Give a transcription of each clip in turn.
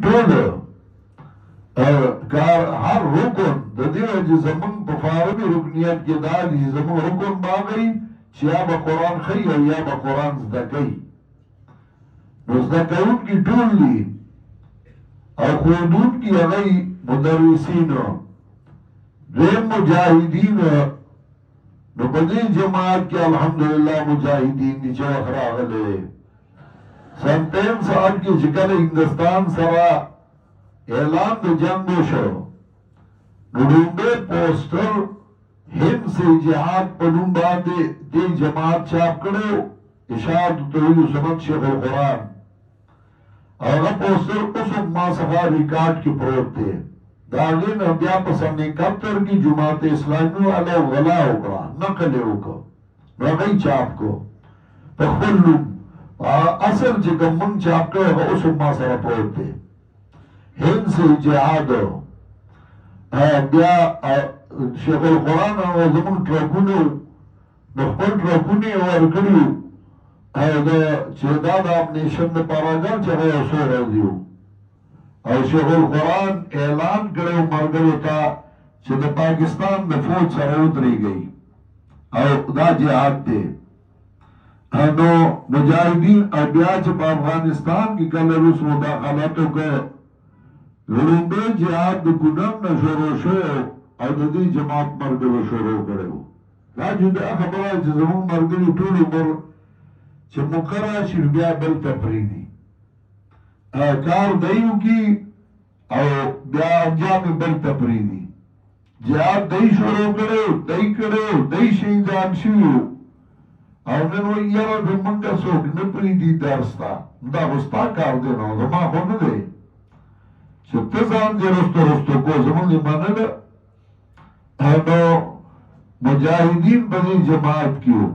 ټول کار هر رکن د دې چې زمون په فارغ رکنیت کې دا دي زمون رکن باغی چې یا به قرآن خی او یا به قرآن زده کوي نو زده کوونکي ټول دي او ښوونکي هغه مدرسین دویم مجاهدین نو په دې جماعت کې الحمدلله مجاهدین دي چې وخت راغلی سن 300 کې چې کله هندوستان سره اعلان د جنگ وشو نو لومړی پوسټر هند سے جهاد په نوم باندې دې جماعت چاپ کړو اشاعت توحید سنت شیخ القرآن هغه پوسټر اوس هم ما څخه ریکارډ کې پروت دی دا هغې نه بیا په سن 71 کې جماعت اسلامي والا غلا وکړه نقل یې وکړ نو هغه یې چاپ کړو په خپل نوم اصل چې کوم موږ چاپ کړی هغه اوس هم ما سره پروت دی هند سے جهاد بیا شیخ القرآن او زمون ټرکونه د خپل ټرکونه یې ورکړي او چې دا د امنیشن دپاره اګر چې هغه یو څو ورځې وو او شیخ القرآن اعلان کړی و ملګرو ته چې د پاکستان د فوج سره ودرېږئ او دا جهاد دی نو مجاهدین بیا چې په افغانستان کې کله روس مداخلت وکړ لومړی جهاد د ګونم نه شروع شو او د دې جماعت ملګرو شروع کړی و دا جدا خبره چې زموږ ملګري ټول عمر چې موقع راشي بیا بل ته پرېږدي کار دی وکړي او بیا انجام بل ته پرېږدي جهاد دی شروع کړی دی کړی دی شهیدان شوي او نن وایي یاره زمونږ څوک نه پرېږدي درس ته دا خو ستا کار دی نو زما خو نه دی چې ته ځان دې رستو رستو کو زمونږ یې منله نو مجاهدین په دې جماعت کې وو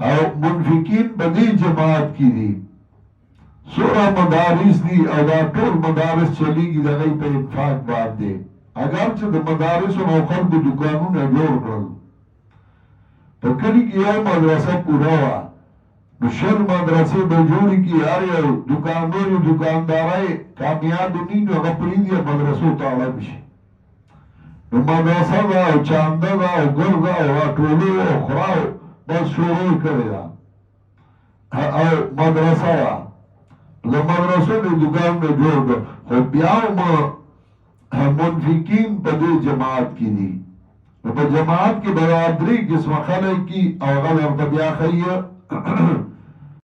او منفقین په دې جماعت کې دي څومره مدارس دي او دا ټول مدارس چلیږي د هغوی په انفاق باندې اگر چې د مدارسو او خلکو دوکانونه جوړ کړل په کلي کې یو مدرسه پوره وه نو شل مدرسې به جوړې کړي هر یو دوکاندار یو دوکاندارۍ کامیاب نه وي نو هغه پرېږدي مدرسو ته اړم شي نو مدرسه ده او چانده ده او ګل ده او راټولې او خراو بس شروع یې کړې ده او مدرسه وه د مدرسو د دوکان مې جوړ کړ خو بیا هم منفقین په دې جماعت کې دي نو په جماعت کې به درې قسمه خلک دي او هغه ورته بیا ښیي